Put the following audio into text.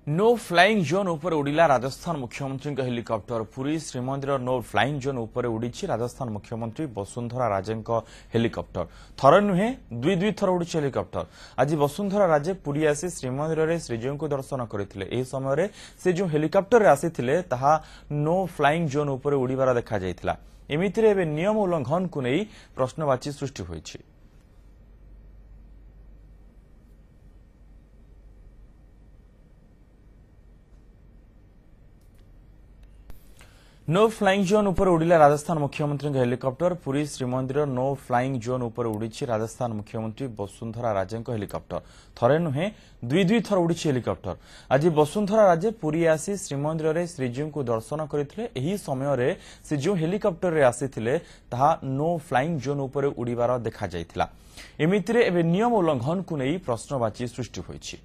No flying zone उपर उड़िला राजस्थान मुख्यमंत्री helicopter Puri Shrimandir no flying zone उपर उड़ी राजस्थान मुख्यमंत्री वसुंधरा राजे हेलिकप्टर थर नुहे दुई थर उड़ी हेलिकप्टर आज वसुंधरा राजे पुरी आसी श्रीमंदिर में श्रीजीव को दर्शन करते समय से जो हेलिकप्टर आसी नो फ्लाइंग जोन उपर उड़ीबार देखा एमितिरे नियम उल्लंघन को नहीं प्रश्नवाची सृष्टि होइछि। नो फ्लाइंग जोन उपर उड़िला राजस्थान मुख्यमंत्री helicopter Puri Shrimandir no flying zone उपर उड़ी राजस्थान मुख्यमंत्री वसुंधरा राजे हेलिकप्टर थरे नुहे दुई थर उड़ी हेलिकप्टर आज वसुंधरा राजे पुरी आसी श्रीमंदिर में श्रीजीव को दर्शन करते समय से जो हेलिकप्टर रे आसी नो फ्लाइंग जोन उपर उड़ीबार देखा एमितिरे एबे नियम उल्लंघन को नहीं प्रश्नवाची सृष्टि होइछि।